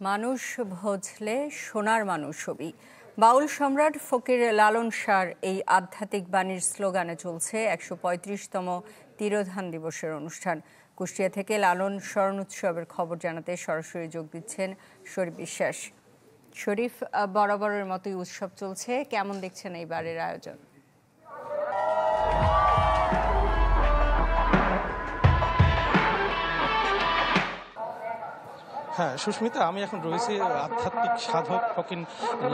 মানুষ ভজলে সোনার মানুষ হবি। বাউল সম্রাট ফকির লালন শাহর এই আধ্যাত্মিক বাণীর স্লোগানে চলছে ১৩৫তম তিরোধান দিবসের অনুষ্ঠান। কুষ্টিয়া থেকে লালন স্মরণ উৎসবের খবর জানাতে সরাসরি যোগ দিচ্ছেন শরীফ বিশ্বাস। শরীফ, বরাবরের মতোই উৎসব চলছে, কেমন দেখছেন এইবারের আয়োজন? হ্যাঁ সুস্মিতা, আমি এখন রয়েছি আধ্যাত্মিক সাধক ফকির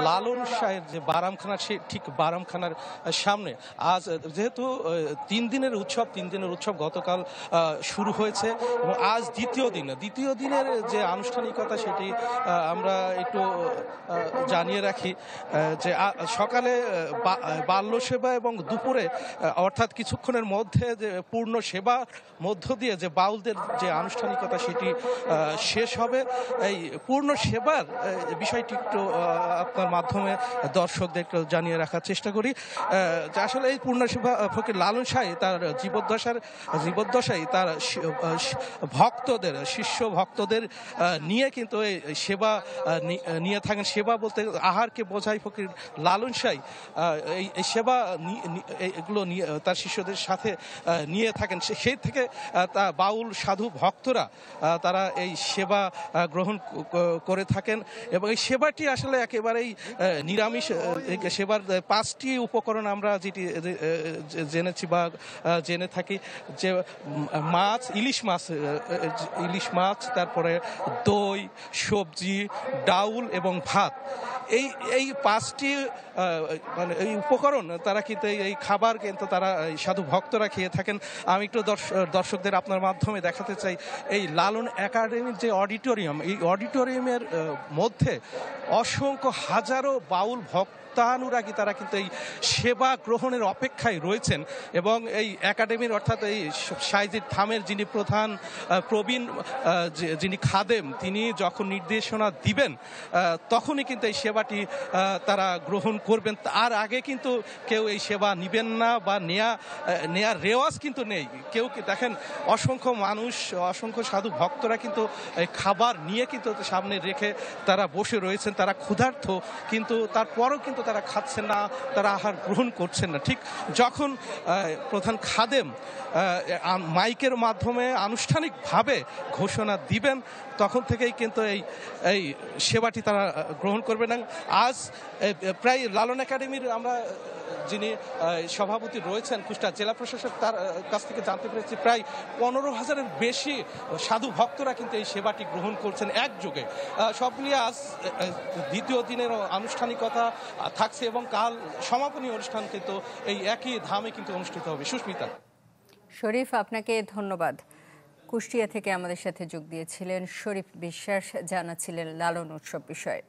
লালন শাহের যে বারামখানা, সে ঠিক বারামখানার সামনে। আজ যেহেতু 3 দিনের উৎসব গতকাল শুরু হয়েছে এবং আজ দ্বিতীয় দিনের যে আনুষ্ঠানিকতা সেটি আমরা একটু জানিয়ে রাখি যে সকালে বাল্য সেবা এবং দুপুরে অর্থাৎ কিছুক্ষণের মধ্যে যে পূর্ণ সেবা মধ্য দিয়ে যে বাউলদের যে আনুষ্ঠানিকতা সেটি শেষ হবে। এই পূর্ণ সেবার বিষয়টি একটু আপনার মাধ্যমে দর্শকদের একটু জানিয়ে রাখার চেষ্টা করি যে আসলে এই পূর্ণ সেবা ফকির লালন শাহ তার জীবদ্দশায় তার ভক্তদের, শিষ্য ভক্তদের নিয়ে কিন্তু এই সেবা নিয়ে থাকেন। সেবা বলতে আহারকে বোঝায় ফকির লালন শাহ এই সেবা এগুলো নিয়ে তার শিষ্যদের সাথে নিয়ে থাকেন। সেই থেকে তা বাউল সাধু ভক্তরা তারা এই সেবা গ্রহণ করে থাকেন এবং এই সেবাটি আসলে একেবারেই নিরামিষ। সেবার 5টি উপকরণ আমরা যেটি জেনেছি বা জেনে থাকি যে মাছ, ইলিশ মাছ, তারপরে দই, সবজি, ডাউল এবং ভাত, এই 5টি মানে এই উপকরণ তারা কিন্তু এই খাবার কিন্তু তারা সাধু ভক্তরা খেয়ে থাকেন। আমি একটু দর্শকদের আপনার মাধ্যমে দেখাতে চাই এই লালন একাডেমির যে অডিটোরিয়াম, এই অডিটোরিয়ামের মধ্যে অসংখ্য হাজারো বাউল ভক্তানুরাগী তারা কিন্তু এই সেবা গ্রহণের অপেক্ষায় রয়েছেন এবং এই একাডেমির অর্থাৎ এই সাইজিদ থামের যিনি প্রধান প্রবীণ যিনি খাদেম, তিনি যখন নির্দেশনা দিবেন তখনই কিন্তু এই সেবাটি তারা গ্রহণ করবেন। তার আগে কিন্তু কেউ এই সেবা নিবেন না বা নেয়ার রেওয়াজ কিন্তু নেই। কেউ দেখেন অসংখ্য মানুষ, অসংখ্য সাধু ভক্তরা কিন্তু খাবার নিয়ে কিন্তু সামনে রেখে তারা বসে রয়েছেন। তারা ক্ষুধার্ত, কিন্তু তারপরও কিন্তু তারা খাচ্ছেন না, তারা আহার গ্রহণ করছেন না। ঠিক যখন প্রধান খাদেম মাইকের মাধ্যমে আনুষ্ঠানিকভাবে ঘোষণা দিবেন তখন থেকেই কিন্তু এই সেবাটি তারা গ্রহণ করবেন। আজ প্রায় লালন একাডেমির আমরা যিনি সভাপতি রয়েছেন কুষ্টিয়া জেলা প্রশাসক, তার কাছ থেকে জানতে পেরেছি প্রায় 15,000-এর বেশি সাধু ভক্তরা কিন্তু এই সেবাটি গ্রহণ করছেন একযোগে। সব মিলিয়ে আজ দ্বিতীয় দিনের আনুষ্ঠানিকতা থাকছে এবং কাল সমাপনী অনুষ্ঠান কিন্তু এই একই ধামে কিন্তু অনুষ্ঠিত হবে। সুস্মিতা। শরীফ, আপনাকে ধন্যবাদ। কুষ্টিয়া থেকে আমাদের সাথে যোগ দিয়েছিলেন শরীফ বিশ্বাস, জানাচ্ছিলেন লালন উৎসব বিষয়ে।